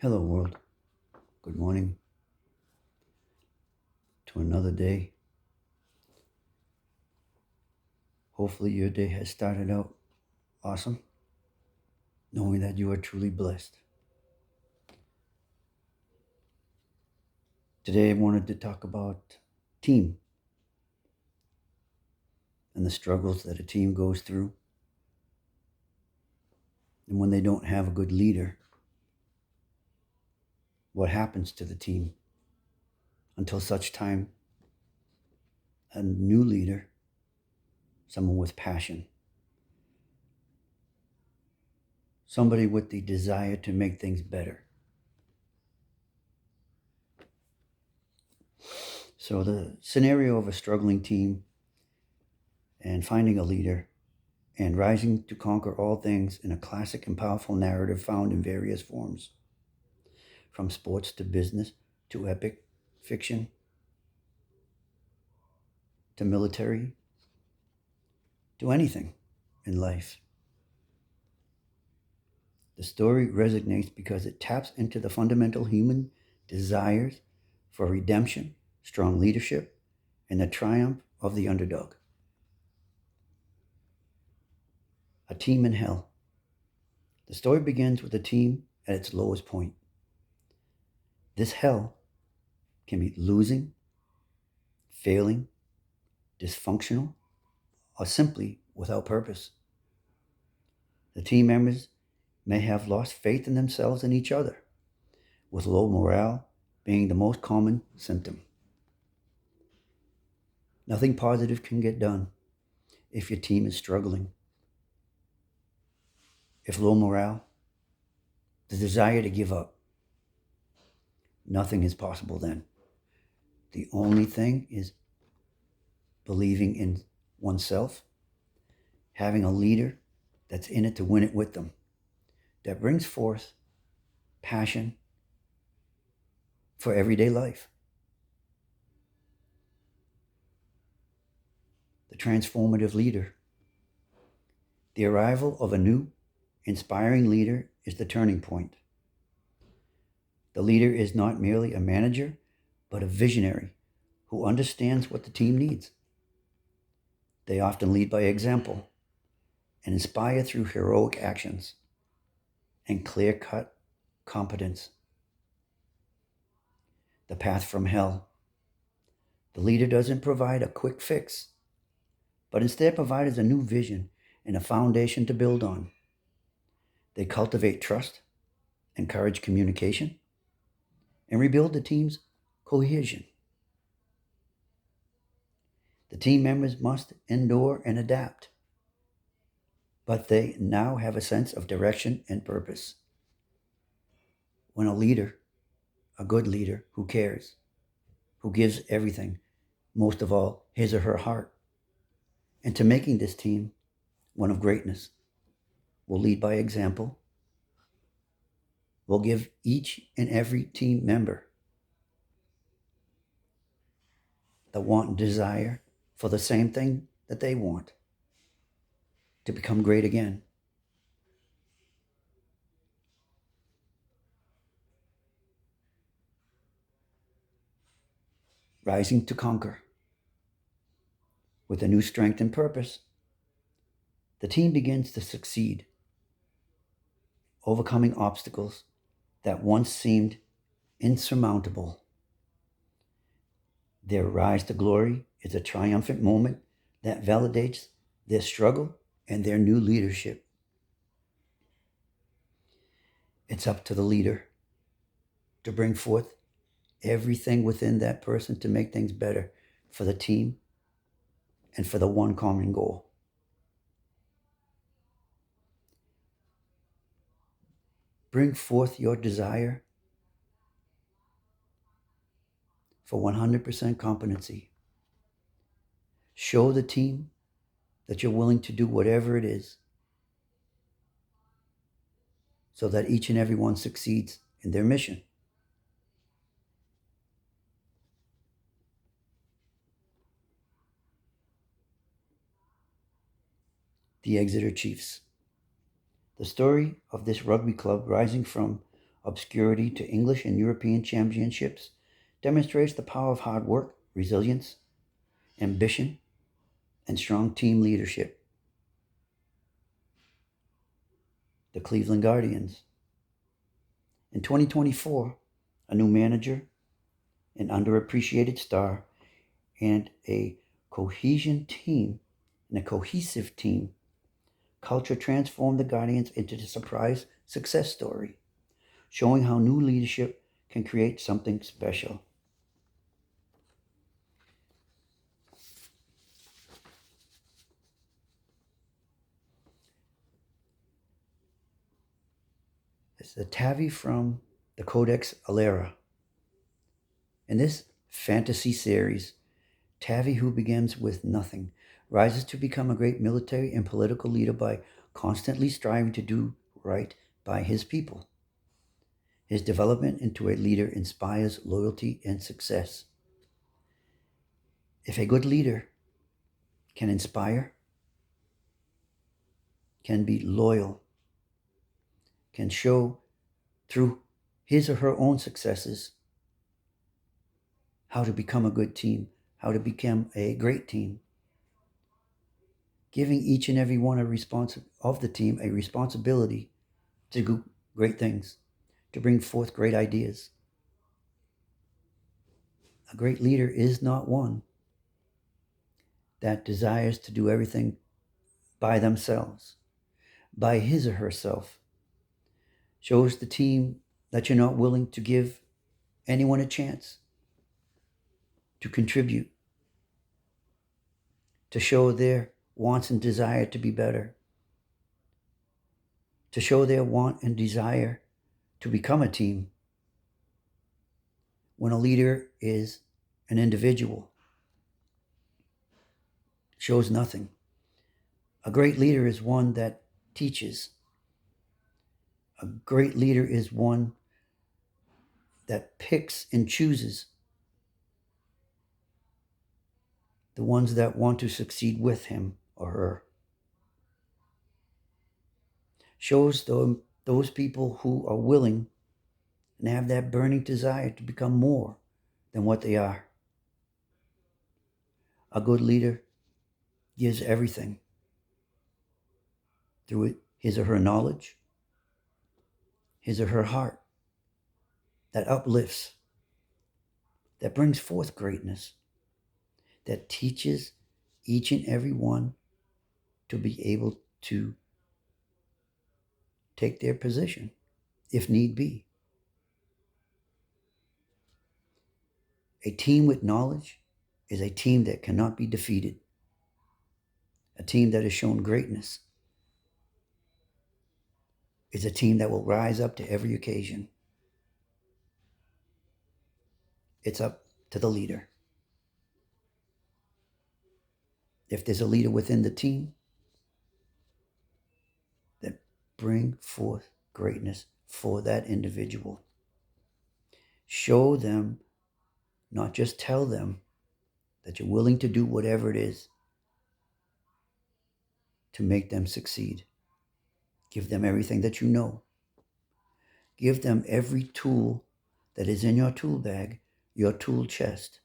Hello, world. Good morning to another day. Hopefully, your day has started out awesome, knowing that you are truly blessed. Today, I wanted to talk about team and the struggles that a team goes through. And when they don't have a good leader, what happens to the team until such time a new leader, someone with passion, somebody with the desire to make things better. So, the scenario of a struggling team and finding a leader and rising to conquer all things in a classic and powerful narrative found in various forms, from sports to business to epic fiction to military to anything in life. The story resonates because it taps into the fundamental human desires for redemption, strong leadership, and the triumph of the underdog. A team in hell. The story begins with a team at its lowest point. This hell can be losing, failing, dysfunctional, or simply without purpose. The team members may have lost faith in themselves and each other, with low morale being the most common symptom. Nothing positive can get done if your team is struggling. If low morale, the desire to give up, nothing is possible then. The only thing is believing in oneself, having a leader that's in it to win it with them, that brings forth passion for everyday life. The transformative leader. The arrival of a new, inspiring leader is the turning point. The leader is not merely a manager, but a visionary who understands what the team needs. They often lead by example and inspire through heroic actions and clear cut competence. The path from hell. The leader doesn't provide a quick fix, but instead provides a new vision and a foundation to build on. They cultivate trust, encourage communication, and rebuild the team's cohesion. The team members must endure and adapt, but they now have a sense of direction and purpose. When a leader, a good leader who cares, who gives everything, most of all his or her heart, into making this team one of greatness, will lead by example, will give each and every team member the want and desire for the same thing that they want, to become great again. Rising to conquer. With a new strength and purpose, the team begins to succeed, overcoming obstacles that once seemed insurmountable. Their rise to glory is a triumphant moment that validates their struggle and their new leadership. It's up to the leader to bring forth everything within that person to make things better for the team and for the one common goal. Bring forth your desire for 100% competency. Show the team that you're willing to do whatever it is so that each and every one succeeds in their mission. The Exeter Chiefs. The story of this rugby club rising from obscurity to English and European championships demonstrates the power of hard work, resilience, ambition, and strong team leadership. The Cleveland Guardians. In 2024, a new manager, an underappreciated star, and a cohesion team and a cohesive team culture transformed the Guardians into the surprise success story, showing how new leadership can create something special. It's the Tavi from the Codex Alera. In this fantasy series, Tavi, who begins with nothing, rises to become a great military and political leader by constantly striving to do right by his people. His development into a leader inspires loyalty and success. If a good leader can inspire, can be loyal, can show through his or her own successes how to become a good team, how to become a great team, giving each and every one of the team a responsibility to do great things, to bring forth great ideas. A great leader is not one that desires to do everything by themselves, by his or herself. Shows the team that you're not willing to give anyone a chance to contribute, to show their wants and desire to be better, to show their want and desire to become a team. When a leader is an individual, shows nothing. A great leader is one that teaches. A great leader is one that picks and chooses the ones that want to succeed with him or her. Shows those people who are willing and have that burning desire to become more than what they are. A good leader gives everything through his or her knowledge, his or her heart, that uplifts, that brings forth greatness, that teaches each and every one to be able to take their position if need be. A team with knowledge is a team that cannot be defeated. A team that has shown greatness is a team that will rise up to every occasion. It's up to the leader. If there's a leader within the team, then bring forth greatness for that individual. Show them, not just tell them, that you're willing to do whatever it is to make them succeed. Give them everything that you know. Give them every tool that is in your tool bag, your tool chest,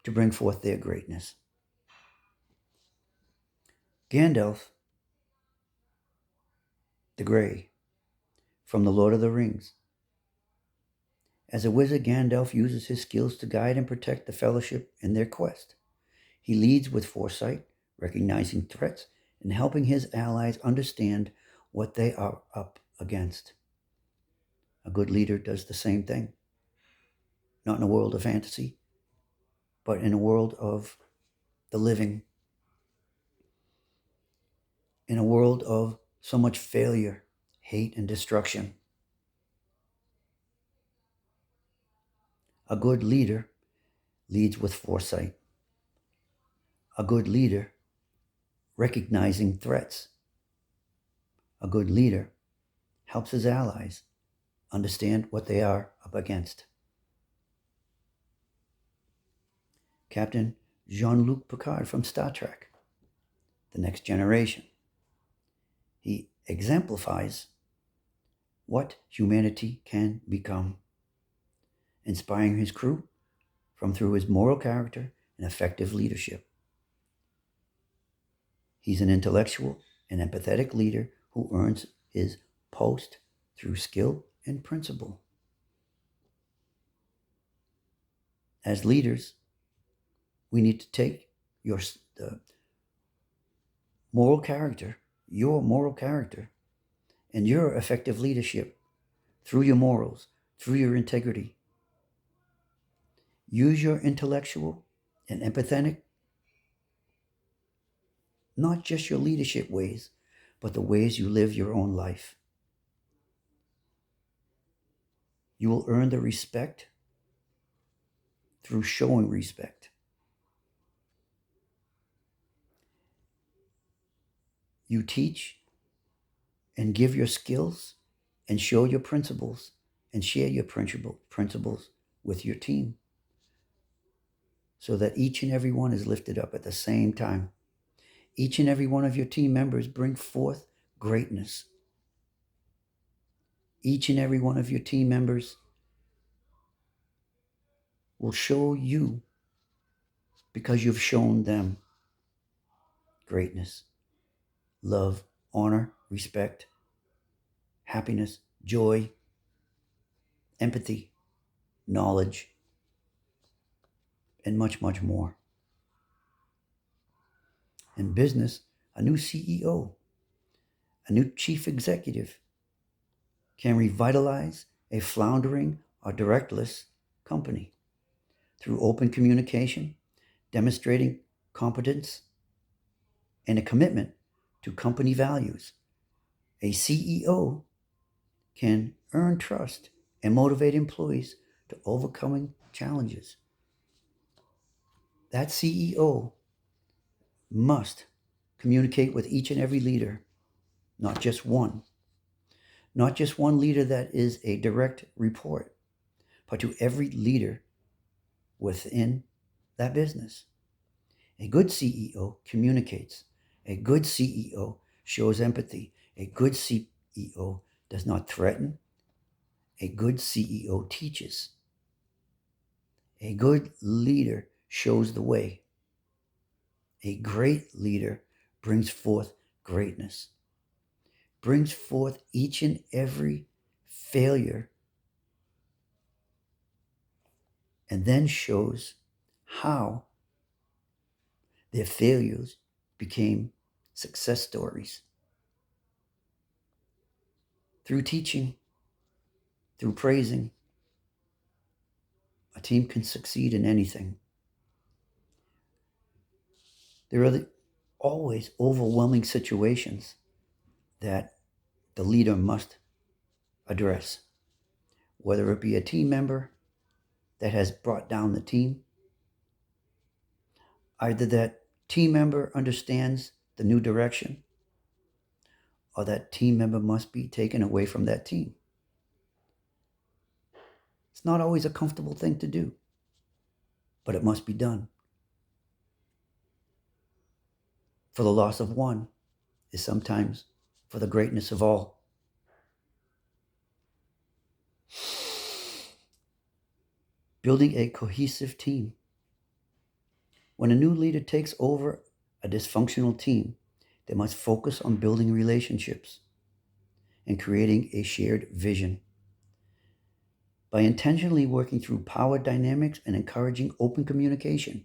to bring forth their greatness. Gandalf the Grey from The Lord of the Rings. As a wizard, Gandalf uses his skills to guide and protect the Fellowship in their quest. He leads with foresight, recognizing threats and helping his allies understand what they are up against. A good leader does the same thing. Not in a world of fantasy, but in a world of the living. In a world of so much failure, hate, and destruction. A good leader leads with foresight. A good leader recognizing threats. A good leader helps his allies understand what they are up against. Captain Jean-Luc Picard from Star Trek, The Next Generation. He exemplifies what humanity can become, inspiring his crew through his moral character and effective leadership. He's an intellectual and empathetic leader who earns his post through skill and principle. As leaders, we need to take your moral character, your moral character, and your effective leadership through your morals, through your integrity. Use your intellectual and empathetic, not just your leadership ways, but the ways you live your own life. You will earn the respect through showing respect. You teach and give your skills and show your principles and share your principles with your team so that each and every one is lifted up at the same time. Each and every one of your team members bring forth greatness. Each and every one of your team members will show you, because you've shown them, greatness, love, honor, respect, happiness, joy, empathy, knowledge, and much, much more. In business, a new CEO, a new chief executive can revitalize a floundering or directless company through open communication, demonstrating competence and a commitment to company values. A CEO can earn trust and motivate employees to overcoming challenges. That CEO must communicate with each and every leader, not just one. Not just one leader that is a direct report, but to every leader within that business. A good CEO communicates. A good CEO shows empathy. A good CEO does not threaten. A good CEO teaches. A good leader shows the way. A great leader brings forth greatness, brings forth each and every failure, and then shows how their failures became success stories. Through teaching, through praising, a team can succeed in anything. There are always overwhelming situations that the leader must address, whether it be a team member that has brought down the team, either that team member understands the new direction, or that team member must be taken away from that team. It's not always a comfortable thing to do, but it must be done. For the loss of one is sometimes for the greatness of all. Building a cohesive team. When a new leader takes over a dysfunctional team, they must focus on building relationships and creating a shared vision. By intentionally working through power dynamics and encouraging open communication,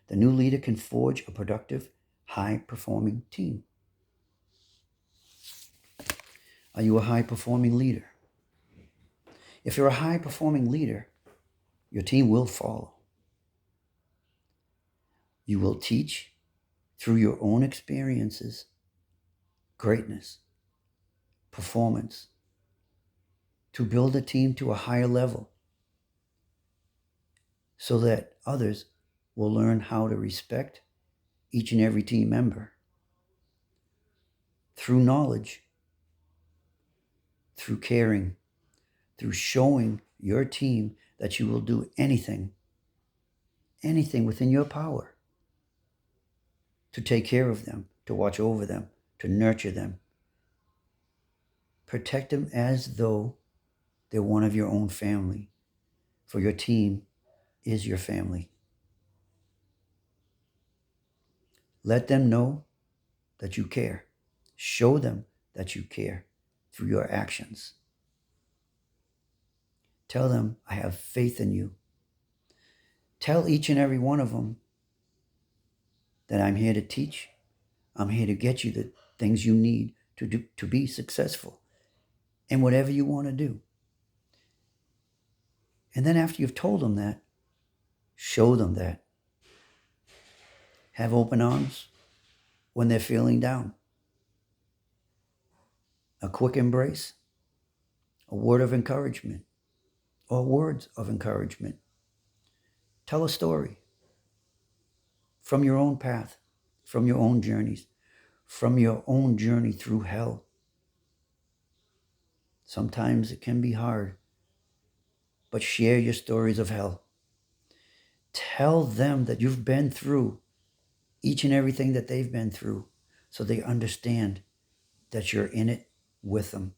the new leader can forge a productive, high-performing team. Are you a high-performing leader? If you're a high-performing leader, your team will follow. You will teach through your own experiences, greatness, performance, to build a team to a higher level so that others will learn how to respect each and every team member through knowledge, through caring, through showing your team that you will do anything within your power to take care of them, to watch over them, to nurture them, Protect them as though they're one of your own family, for your team is your family. Let them know that you care. Show them that you care through your actions. Tell them, I have faith in you. Tell each and every one of them that I'm here to teach. I'm here to get you the things you need to be successful in whatever you want to do. And then after you've told them that, show them that. Have open arms when they're feeling down. A quick embrace, a word of encouragement, or words of encouragement. Tell a story from your own path, from your own journeys, from your own journey through hell. Sometimes it can be hard, but share your stories of hell. Tell them that you've been through each and everything that they've been through so they understand that you're in it with them.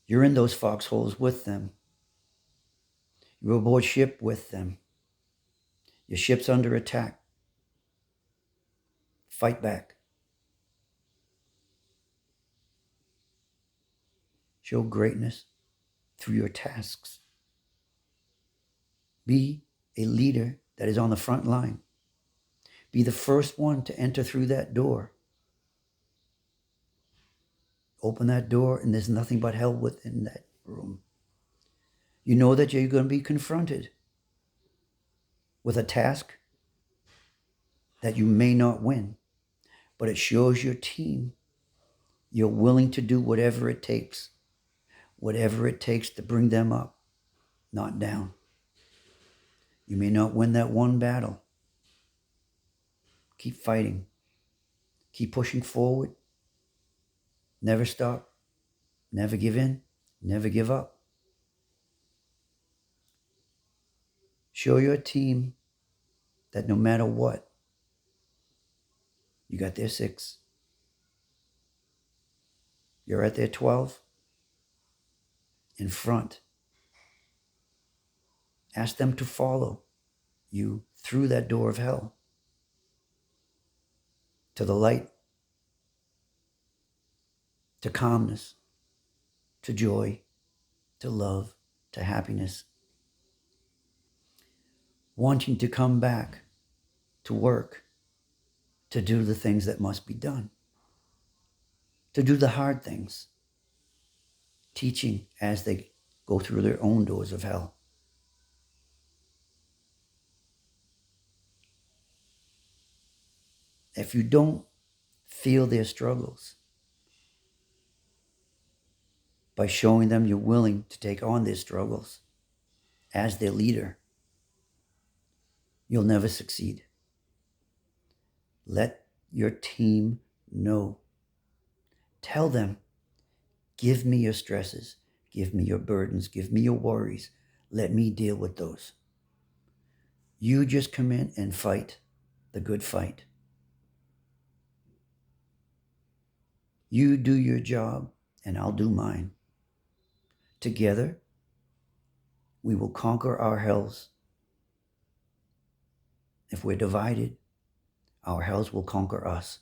You're in those foxholes with them. You're aboard ship with them. Your ship's under attack. Fight back. Show greatness through your tasks. Be a leader that is on the front line. Be the first one to enter through that door. Open that door and there's nothing but hell within that room. You know that you're going to be confronted with a task that you may not win, but it shows your team you're willing to do whatever it takes to bring them up, not down. You may not win that one battle. Keep fighting. Keep pushing forward. Never stop. Never give in. Never give up. Show your team that no matter what, you got their 6. You're at their 12. In front. Ask them to follow you through that door of hell to the light, to calmness, to joy, to love, to happiness. Wanting to come back to work, to do the things that must be done, to do the hard things, teaching as they go through their own doors of hell. If you don't feel their struggles, by showing them you're willing to take on their struggles as their leader, you'll never succeed. Let your team know. Tell them, give me your stresses, give me your burdens, give me your worries. Let me deal with those. You just come in and fight the good fight. You do your job and I'll do mine. Together, we will conquer our hells. If we're divided, our hells will conquer us.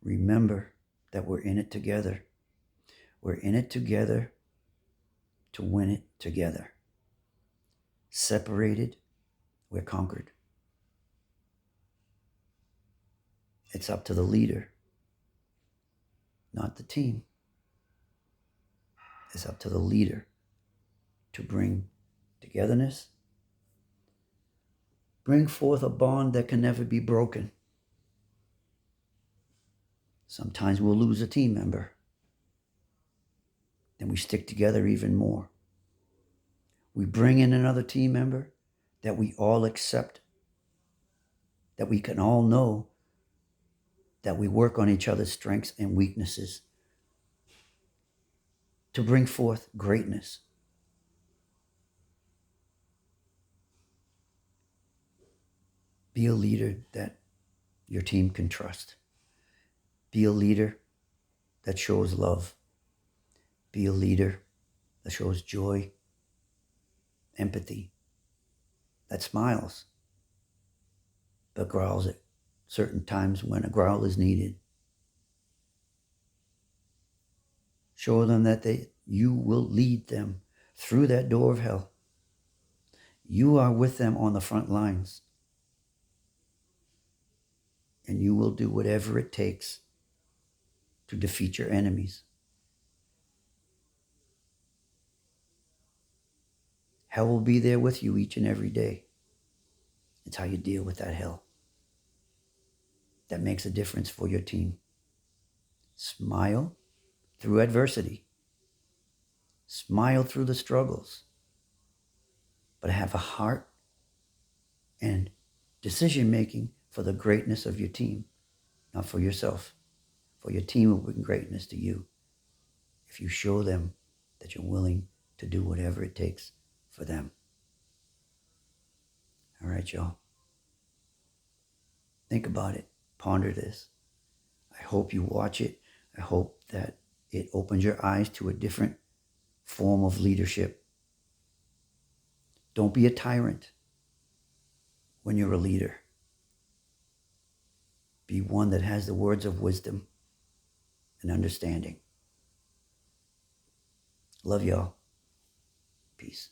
Remember that we're in it together. We're in it together to win it together. Separated, we're conquered. It's up to the leader, not the team. It's up to the leader to bring togetherness, bring forth a bond that can never be broken. Sometimes we'll lose a team member. Then we stick together even more. We bring in another team member that we all accept, that we can all know that we work on each other's strengths and weaknesses to bring forth greatness. Be a leader that your team can trust. Be a leader that shows love. Be a leader that shows joy, empathy, that smiles, but growls at certain times when a growl is needed. Show them that you will lead them through that door of hell. You are with them on the front lines. And you will do whatever it takes to defeat your enemies. Hell will be there with you each and every day. It's how you deal with that hell that makes a difference for your team. Smile through adversity. Smile through the struggles. But have a heart and decision making for the greatness of your team, not for yourself. For your team will bring greatness to you if you show them that you're willing to do whatever it takes for them. All right, y'all. Think about it. Ponder this. I hope you watch it. I hope that it opens your eyes to a different form of leadership. Don't be a tyrant when you're a leader. Be one that has the words of wisdom and understanding. Love y'all. Peace.